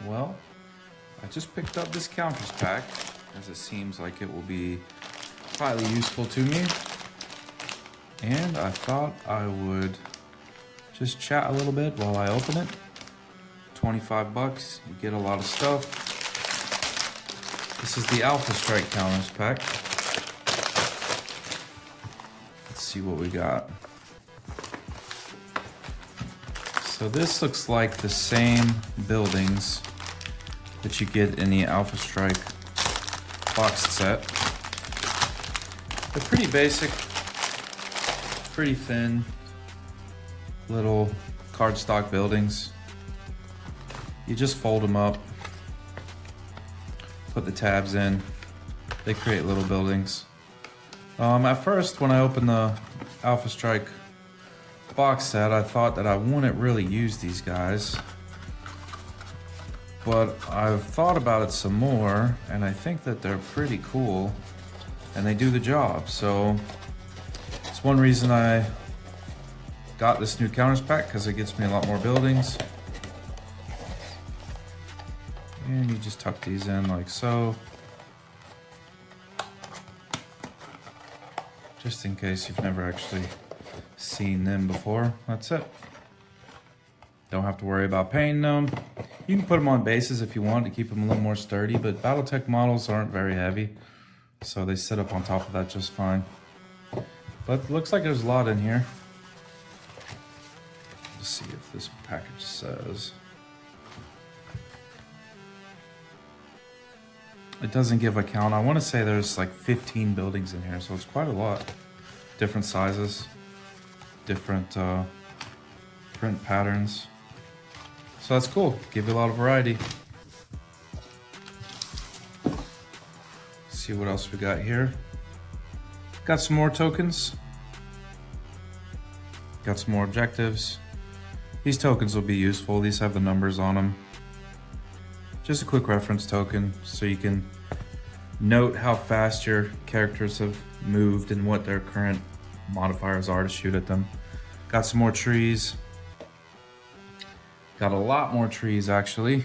Well, I just picked up this counters pack as it seems like it will be highly useful to me. And I thought I would just chat a little bit while I open it. 25 bucks, you get a lot of stuff. This is the Alphastrike Counters Pack. Let's see what we got. So this looks like the same buildings that you get in the Alphastrike boxed set. They're pretty basic, pretty thin, little cardstock buildings. You just fold them up, put the tabs in, they create little buildings. At first, when I opened the Alphastrike box set, I thought that I wouldn't really use these guys. But I've thought about it some more, and I think that they're pretty cool, and they do the job. So it's one reason I got this new counters pack, because it gets me a lot more buildings. And you just tuck these in like so. Just in case you've never actually seen them before, that's it. Don't have to worry about painting them. You can put them on bases if you want to keep them a little more sturdy, but Battletech models aren't very heavy, so they sit up on top of that just fine. But it looks like there's a lot in here. Let's see if this package says. It doesn't give a count. I want to say there's like 15 buildings in here, so it's quite a lot. Different sizes, different print patterns. So that's cool. Give you a lot of variety. See what else we got here. Got some more tokens. Got some more objectives. These tokens will be useful. These have the numbers on them. Just a quick reference token so you can note how fast your characters have moved and what their current modifiers are to shoot at them. Got some more trees. Got a lot more trees actually.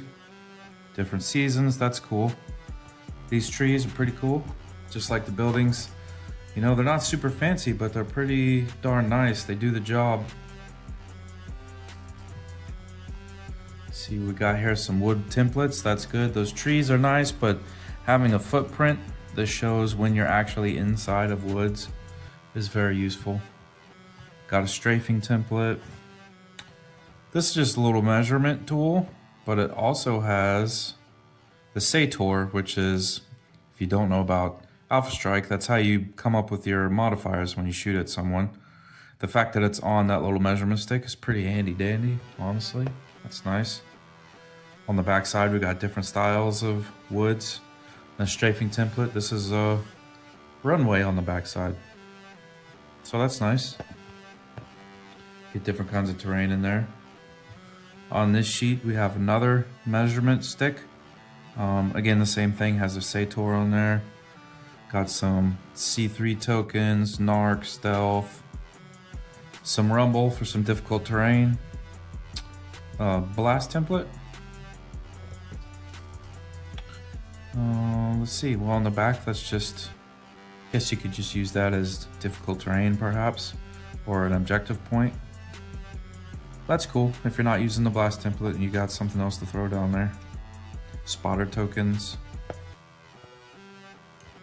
Different seasons, that's cool. These trees are pretty cool, just like the buildings. You know, they're not super fancy, but they're pretty darn nice. They do the job. See, we got here some wood templates. That's good. Those trees are nice, but having a footprint that shows when you're actually inside of woods is very useful. Got a strafing template. This is just a little measurement tool, but it also has the Sator, which is, if you don't know about Alphastrike, that's how you come up with your modifiers when you shoot at someone. The fact that it's on that little measurement stick is pretty handy dandy, honestly. That's nice. On the back side, we got different styles of woods. And a strafing template. This is a runway on the back side. So that's nice. Get different kinds of terrain in there. On this sheet, we have another measurement stick. Again, the same thing, has a Sator on there. Got some C3 tokens, Narc, Stealth. Some Rumble for some difficult terrain. Blast template. Let's see, well on the back that's just, I guess you could just use that as difficult terrain perhaps, or an objective point. That's cool if you're not using the blast template and you got something else to throw down there. Spotter tokens.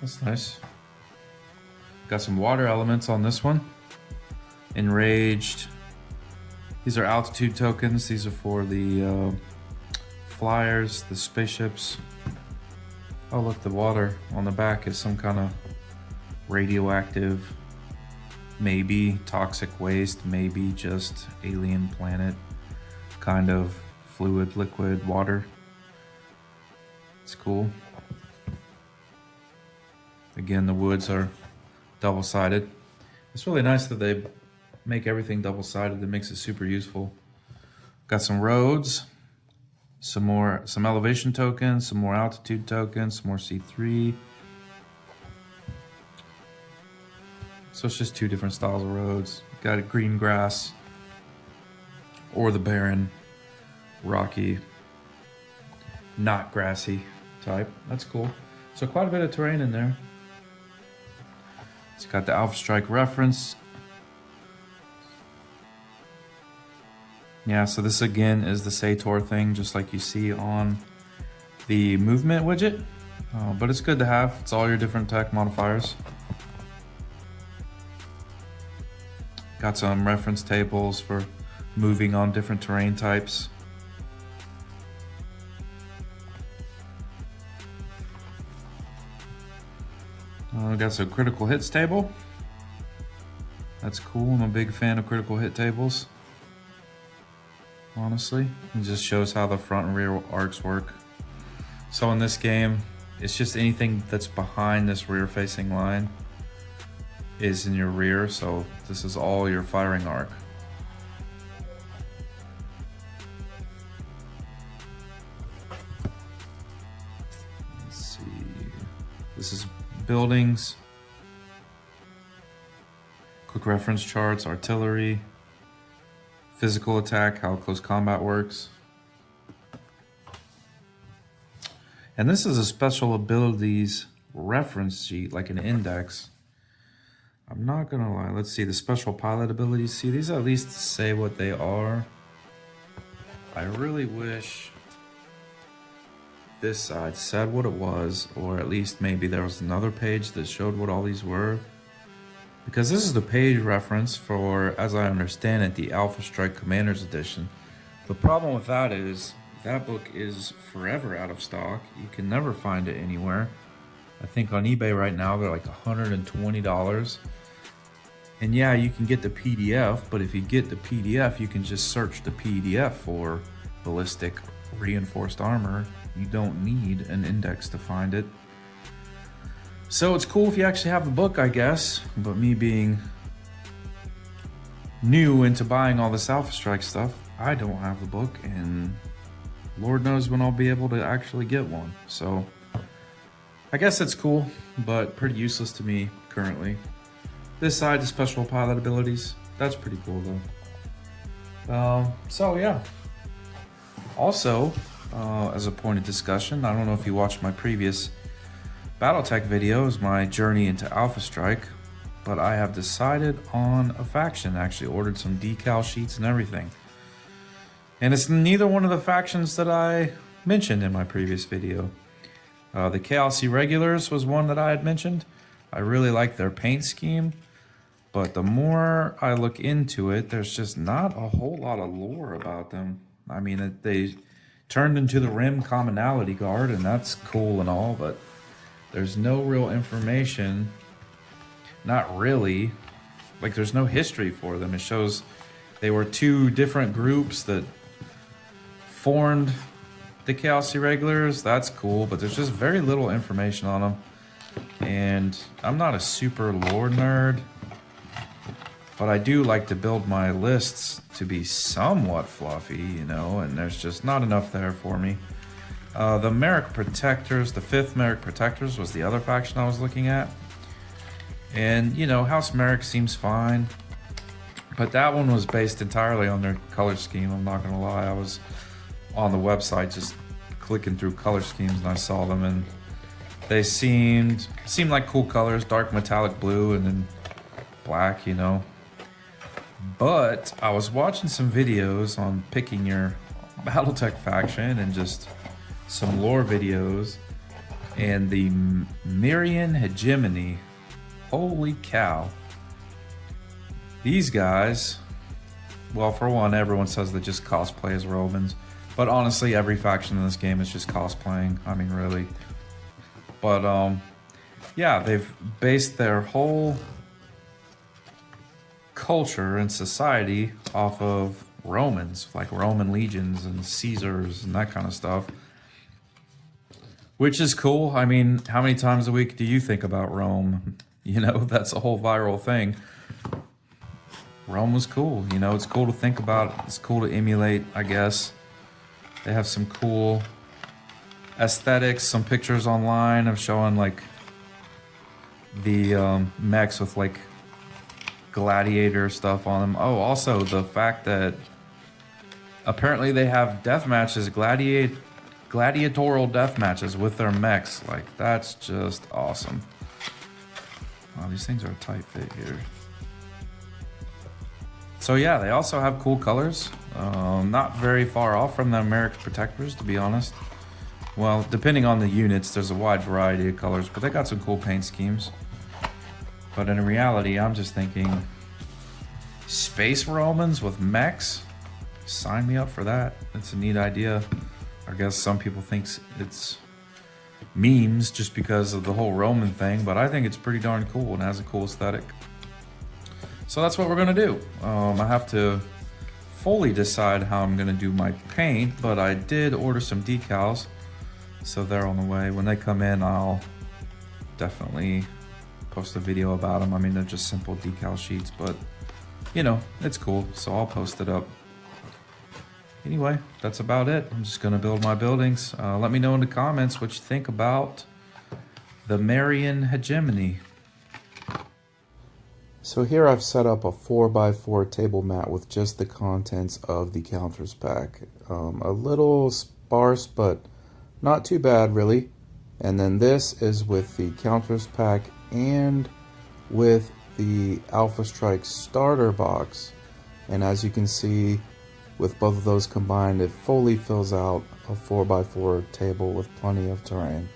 That's nice. Got some water elements on this one. Enraged. These are altitude tokens. These are for the flyers, the spaceships. Oh look, the water on the back is some kind of radioactive, maybe toxic waste, maybe just alien planet kind of fluid, liquid water. It's cool. Again, the woods are double-sided. It's really nice that they make everything double-sided. That makes it super useful. Got some roads. Some elevation tokens, some more altitude tokens, some more C3. So it's just two different styles of roads. Got a green grass or the barren, rocky not grassy type. That's cool. So quite a bit of terrain in there. It's got the Alphastrike reference. Yeah, so this again is the Sator thing, just like you see on the movement widget. But it's good to have. It's all your different tech modifiers. Got some reference tables for moving on different terrain types. Got some critical hits table. That's cool. I'm a big fan of critical hit tables. Honestly, it just shows how the front and rear arcs work. So in this game, it's just anything that's behind this rear facing line is in your rear. So this is all your firing arc. Let's see. This is buildings, quick reference charts, artillery, physical attack, how close combat works. And this is a special abilities reference sheet, like an index. I'm not gonna lie, let's see the special pilot abilities. See, these at least say what they are. I really wish this side said what it was, or at least maybe there was another page that showed what all these were. Because this is the page reference for, as I understand it, the Alphastrike Commanders Edition. The problem with that is that book is forever out of stock. You can never find it anywhere. I think on eBay right now they're like $120. And yeah, you can get the PDF, but if you get the PDF, you can just search the PDF for ballistic reinforced armor. You don't need an index to find it. So it's cool if you actually have the book, I guess. But me being new into buying all this Alphastrike stuff, I don't have the book, and Lord knows when I'll be able to actually get one. So I guess it's cool, but pretty useless to me currently. This side, the special pilot abilities, that's pretty cool though. So yeah. Also, as a point of discussion, I don't know if you watched my previous Battletech videos, my journey into Alphastrike, but I have decided on a faction. Actually ordered some decal sheets and everything. And it's neither one of the factions that I mentioned in my previous video. The Chaos Irregulars was one that I had mentioned. I really like their paint scheme, but the more I look into it, there's just not a whole lot of lore about them. I mean, they turned into the Rim Commonality Guard, and that's cool and all, but there's no real information. Not really. Like, there's no history for them. It shows they were two different groups that formed the Chaos Irregulars. That's cool, but there's just very little information on them. And I'm not a super lore nerd, but I do like to build my lists to be somewhat fluffy, you know, and there's just not enough there for me. The Merrick Protectors, the 5th Merrick Protectors was the other faction I was looking at. And, you know, House Merrick seems fine, but that one was based entirely on their color scheme. I'm not gonna lie, I was on the website just clicking through color schemes and I saw them, and they seemed like cool colors, dark metallic blue and then black, you know. But I was watching some videos on picking your Battletech faction and just some lore videos, and the Myrian Hegemony, holy cow. These guys, well, for one, everyone says they just cosplay as Romans, but honestly every faction in this game is just cosplaying. I mean, really. But yeah, they've based their whole culture and society off of Romans, like Roman legions and Caesars and that kind of stuff, which is cool. I mean, how many times a week do you think about Rome? You know, that's a whole viral thing. Rome was cool, you know, it's cool to think about, it's cool to emulate, I guess. They have some cool aesthetics, some pictures online of showing like the mechs with like gladiator stuff on them. Oh, also the fact that apparently they have death matches, gladiatorial death matches with their mechs. Like, that's just awesome. Wow, these things are a tight fit here. So yeah, they also have cool colors. Not very far off from the American Protectors, to be honest. Well, depending on the units, there's a wide variety of colors, but they got some cool paint schemes. But in reality, I'm just thinking, Space Romans with mechs? Sign me up for that. It's a neat idea. I guess some people think it's memes just because of the whole Roman thing, but I think it's pretty darn cool and has a cool aesthetic. So that's what we're gonna do. I have to fully decide how I'm gonna do my paint, but I did order some decals, so they're on the way. When they come in, I'll definitely post a video about them. I mean, they're just simple decal sheets, but you know, it's cool, so I'll post it up. Anyway, that's about it. I'm just gonna build my buildings. Let me know in the comments what you think about the Marian hegemony. So here I've set up a 4x4 table mat with just the contents of the counters pack. A little sparse, but not too bad really. And then this is with the counters pack and with the Alphastrike starter box. And as you can see, with both of those combined, it fully fills out a 4x4 table with plenty of terrain.